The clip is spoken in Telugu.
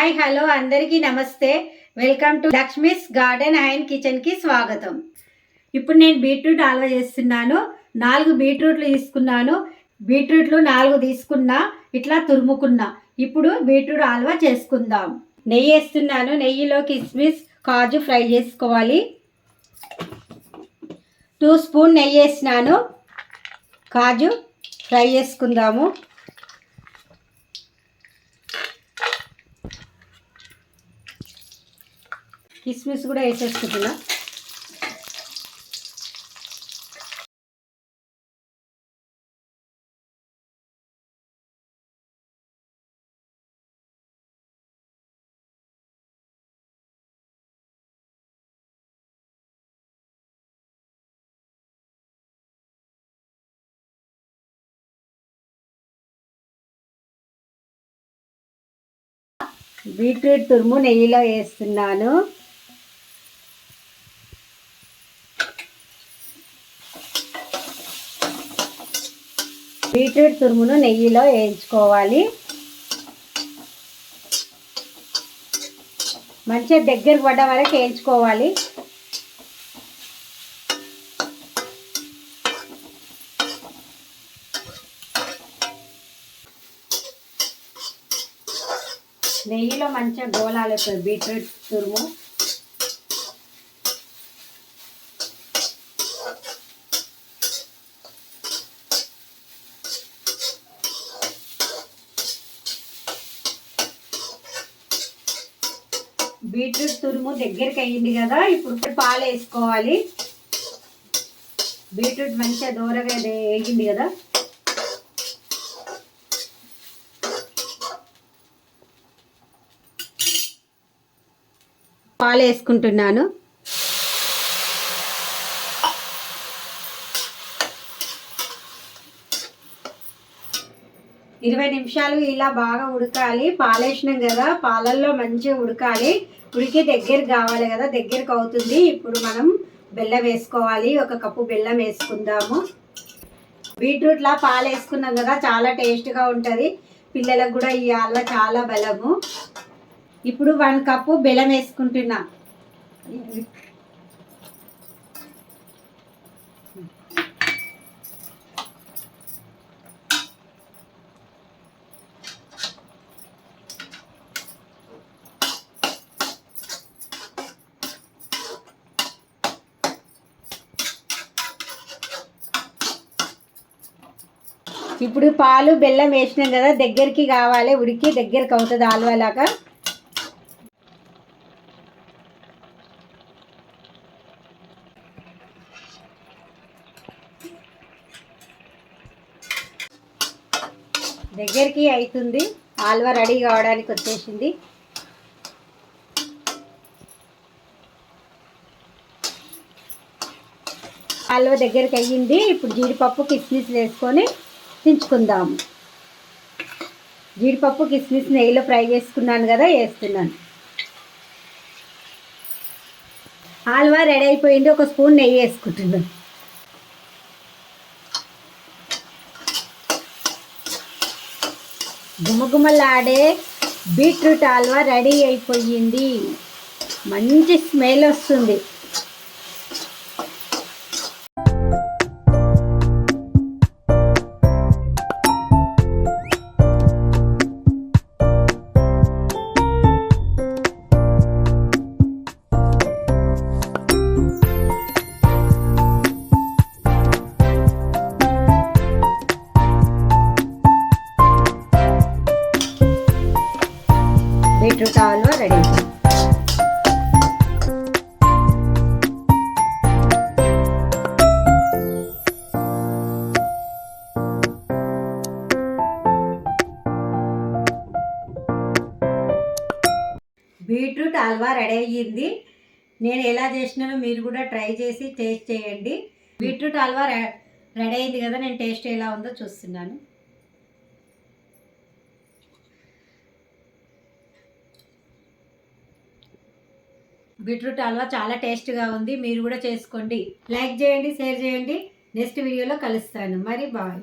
హాయ్ హలో అందరికీ నమస్తే. Welcome to Lakshmi's garden and కిచెన్కి స్వాగతం. ఇప్పుడు నేను బీట్రూట్ హల్వా చేస్తున్నాను. 4 బీట్రూట్లు తీసుకున్నాను. బీట్రూట్లు 4 తీసుకున్నా, ఇట్లా తురుముకున్నా. ఇప్పుడు బీట్రూట్ హల్వా చేసుకుందాం. నెయ్యి వేస్తున్నాను. నెయ్యిలో కిస్మిస్ కాజు ఫ్రై చేసుకోవాలి. 2 స్పూన్ నెయ్యి వేసినాను. కాజు ఫ్రై చేసుకుందాము. కిస్మిస్ కూడా వేసేసుకుంటున్నా. బీట్రూట్ తురుము నెయ్యిలో వేస్తున్నాను. బీట్రూట్ తురుమును నెయ్యిలో వేయించుకోవాలి. మంచిగా దగ్గరకు పడ్డ వరకు వేయించుకోవాలి. నెయ్యిలో మంచిగా గోలాలి బీట్రూట్ తురుము. బీట్రూట్ తురుము దగ్గరికి అయ్యింది కదా, ఇప్పుడు పాలు వేసుకోవాలి. బీట్రూట్ మంచిగా దూరగా వేగింది కదా. పాలు వేసుకుంటున్నాను. ఇరవై నిమిషాలు ఇలా బాగా ఉడకాలి. పాలు వేసినాం కదా, పాలల్లో మంచిగా ఉడకాలి. ఉడికి దగ్గరికి కావాలి కదా, దగ్గరికి అవుతుంది. ఇప్పుడు మనం బెల్లం వేసుకోవాలి. 1 కప్పు బెల్లం వేసుకుందాము. బీట్రూట్లా పాలు వేసుకున్నాం కదా, చాలా టేస్ట్గా ఉంటుంది. పిల్లలకు కూడా ఈ హల్వా చాలా బలము. ఇప్పుడు 1 కప్పు బెల్లం వేసుకుంటున్నా. ఇప్పుడు పాలు బెల్లం వేసినాం కదా, దగ్గరికి కావాలి. ఉడికి దగ్గరికి అవుతుంది హల్వాలాగా. దగ్గరికి అవుతుంది. హల్వా రెడీ కావడానికి వచ్చేసింది. హల్వా దగ్గరికి అయ్యింది. ఇప్పుడు జీడిపప్పు కిస్మిస్ వేసుకొని దించుకుందాము. జీడిపప్పు కిస్మిస్ నెయ్యిలో ఫ్రై చేసుకున్నాను కదా, వేస్తున్నాను. హల్వా రెడీ అయిపోయింది. 1 స్పూన్ నెయ్యి వేసుకుంటున్నాను. గుమగుమలాడే బీట్రూట్ హల్వా రెడీ అయిపోయింది. మంచి స్మెల్ వస్తుంది. Beetroot halwa ready. Beetroot halwa ready అయ్యింది. నేను ఎలా చేసినానో మీరు కూడా ట్రై చేసి టేస్ట్ చేయండి. బీట్రూట్ హల్వా రెడీ అయింది కదా, నేను టేస్ట్ ఎలా ఉందో చూస్తున్నాను. బీట్రూట్ హల్వా చాలా టేస్ట్గా ఉంది. మీరు కూడా చేసుకోండి. లైక్ చేయండి, షేర్ చేయండి. నెక్స్ట్ వీడియోలో కలుస్తాను. మరి బాయ్.